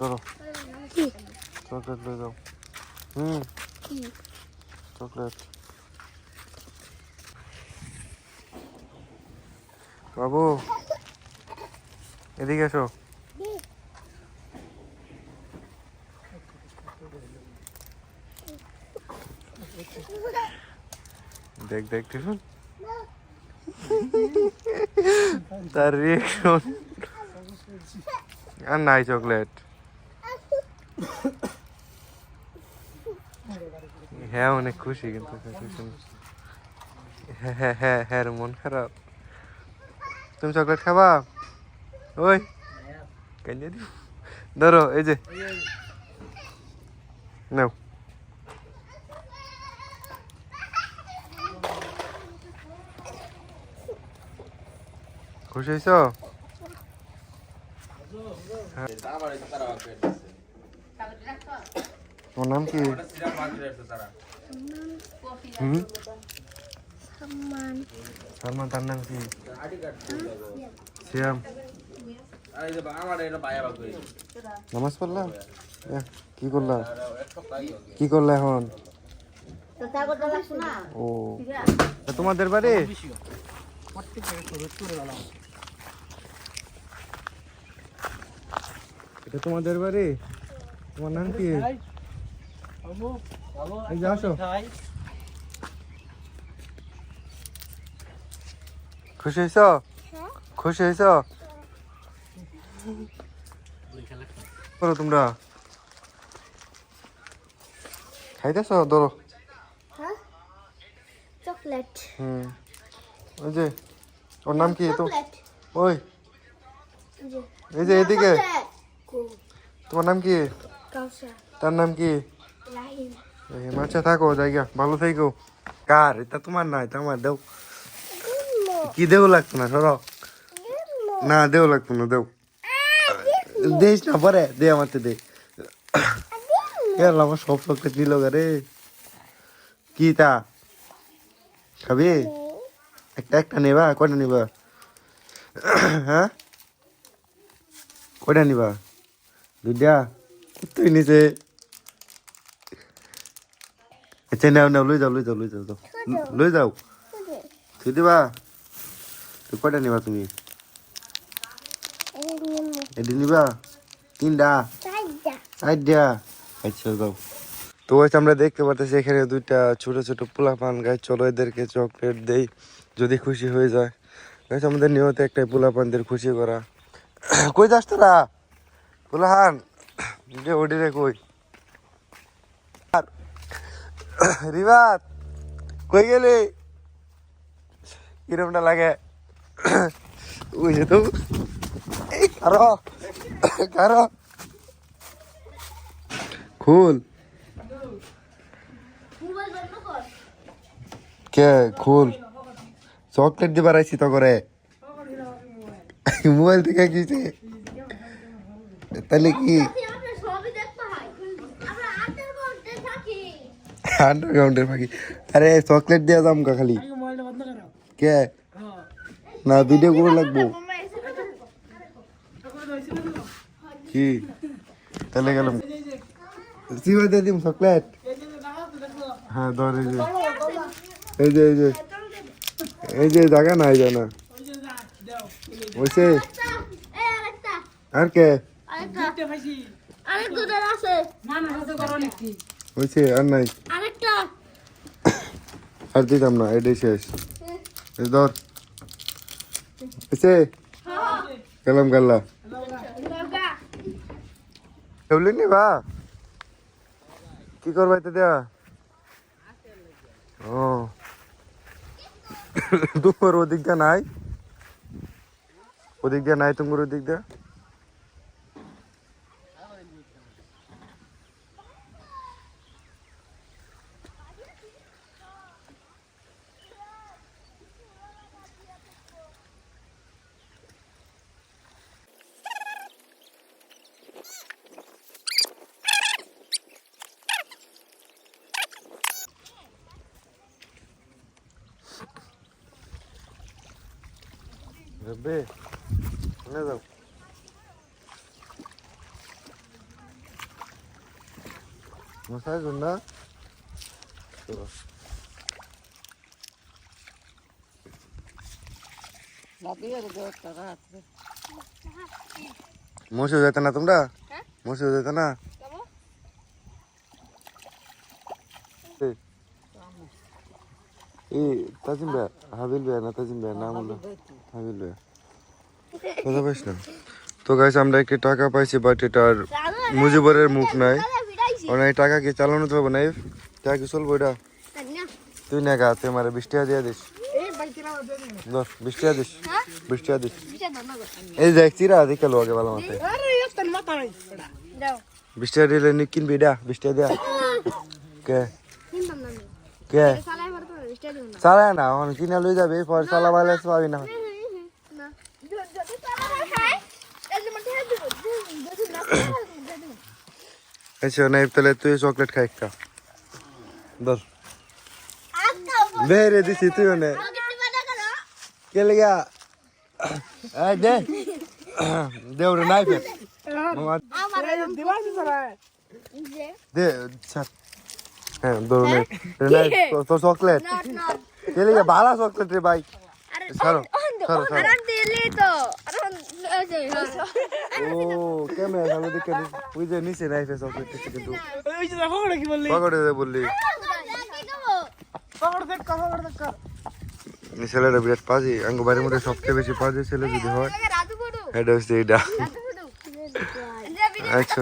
ধরো চকলেট লয়ে যাও। চকলেট বাবু এদিকে এসো। দেখ দেখ টিফুন তার রিয়েকশন। আর নাই চকলেট। হ্যাঁ অনেক খুশি কিন্তু হ্যাঁ হ্যাঁ হ্যাঁ হ্যাঁ মন খারাপ। তুমি চকলেট খাবা? ওই কেন ধরো এই যে নাও। খুশি হয়েছ? তোমার নাম কি? সালমান। তার নাম কি? শ্যাম। নামাজ পড়লা? কি করলা? কি করলা এখন? ও তোমাদের বাড়ি? এটা তোমাদের বাড়ি? তোমার নাম কি? এই যে আসো। খুশি হয়েছ? খুশি হয়েছ? করো তোমরা খাইতেছ? ধরো চকলেট। ওই যে ওর নাম কি? তো ওই এই যে এদিকে তোমার নাম কি? তার নাম কি? আচ্ছা থাকো জায়গা ভালো থাকো। কার এটা? তোমার না, এটা আমার। দেও কি দেও লাগতো না? সরো না, দেও লাগতো না। দেও দিস না পরে দে আমার দে। আমার সব চকলেট নিল রে। কি তা খাবি? একটা একটা নেবা? কয়টা নিবা? হ্যাঁ কয়টা নিবা? দুইটা? তুই নিচে। আচ্ছা নাও নাও, লই যাও লই যাও লই যাও লই যাও। তুই দিবা? তুই কয়টা নিবা তুমি? এটি নিবা? তিনটা? চারটা? আচ্ছা যাও। তো আমরা দেখতে পাচ্ছি এখানে দুইটা ছোট ছোট পোলাপান। গাছ চলো এদেরকে চকলেট দেই যদি খুশি হয়ে যায়। গাছ আমাদের নিয়ত একটাই পোলাপানদের খুশি করা। কই যাস তোরা পোলাহান? ওডি রে কই রিবাত কই গেলি? কিরমটা লাগে? ওই যে তো কারো কারো খুল কে খুল। চকলেট দিবার আইসি তো করে মোবাইল থেকে কিছে তাহলে কি আন্ডারগ্রাউন্ডের পাখি? আরে চকলেট দিয়া যাম কা খালি। কে না ভিডিও করে লাগবো কি? তাহলে গেলাম সিওর দিয়ে দিম চকলেট। হ্যাঁ ধর এই যে এই যে এই যে এই যে জায়গা না এই জানা ওইসে। আর কে হয়েছে? আর নাই আর দিতাম না, এটাই শেষ। ধর এসে গেলাম গাল্লা কেবলি নিবা? কি করবা এতে দেয়া? ও তোমার ওদিক দিয়ে নাই? ওদিক দিয়ে নাই তোমার ওদিক দিয়ে? রব্বে শুনে যাও। মশাই জন্না মসজিদ যেতে না তোমরা মসজিদ যেতে না এই তাজিম ভাই হাবিল ভাই না তাজিম ভাই নাম হলো হাবিল ভাই কথা পাইস না তো গাইস আমরা একটি টাকা পাইছি বাট এটার মুজিবরের মুখ নাই আর এই টাকা কি চালানো তো হবে না টাকা কি চলবো এটা তুই না গা তুই আমার 20 টাকা দিয়ে দিস 20 টাকা দিস 20 টাকা দিস এই দেখ চিরা দেখে লো আগে ভালো মতো 20 টাকা দিলে নি কিনবি এটা 20 টাকা দিয়া কে কে চালায় না এখন কিনে লই যাবে পর চালাবালে পাবি না আচ্ছা নাই তাহলে তুই চকলেট খাই একটা ধর বেরে দিছি তুই নে কে লাগা এই দে দেউরে নাই ফের দে ছাড় হ্যাঁ ধর নে নাই তো চকলেট কে লাগা ভালো চকলেট রে ভাই ছাড়ো ছাড়ো ছাড়ো ও ক্যামেরা চালু দেখে ওই যে নিচে নাই ফের চকলেট দিচ্ছে কিন্তু ওই যে পকড়ে কি বললি পকড়ে দে বললি পকড় দেখ ছেলেটা বিরাট পাজি আঙ্গ বাড়ির মধ্যে সবচেয়ে বেশি পাজি ছেলে যদি হয় এটা হচ্ছে এইটা আচ্ছা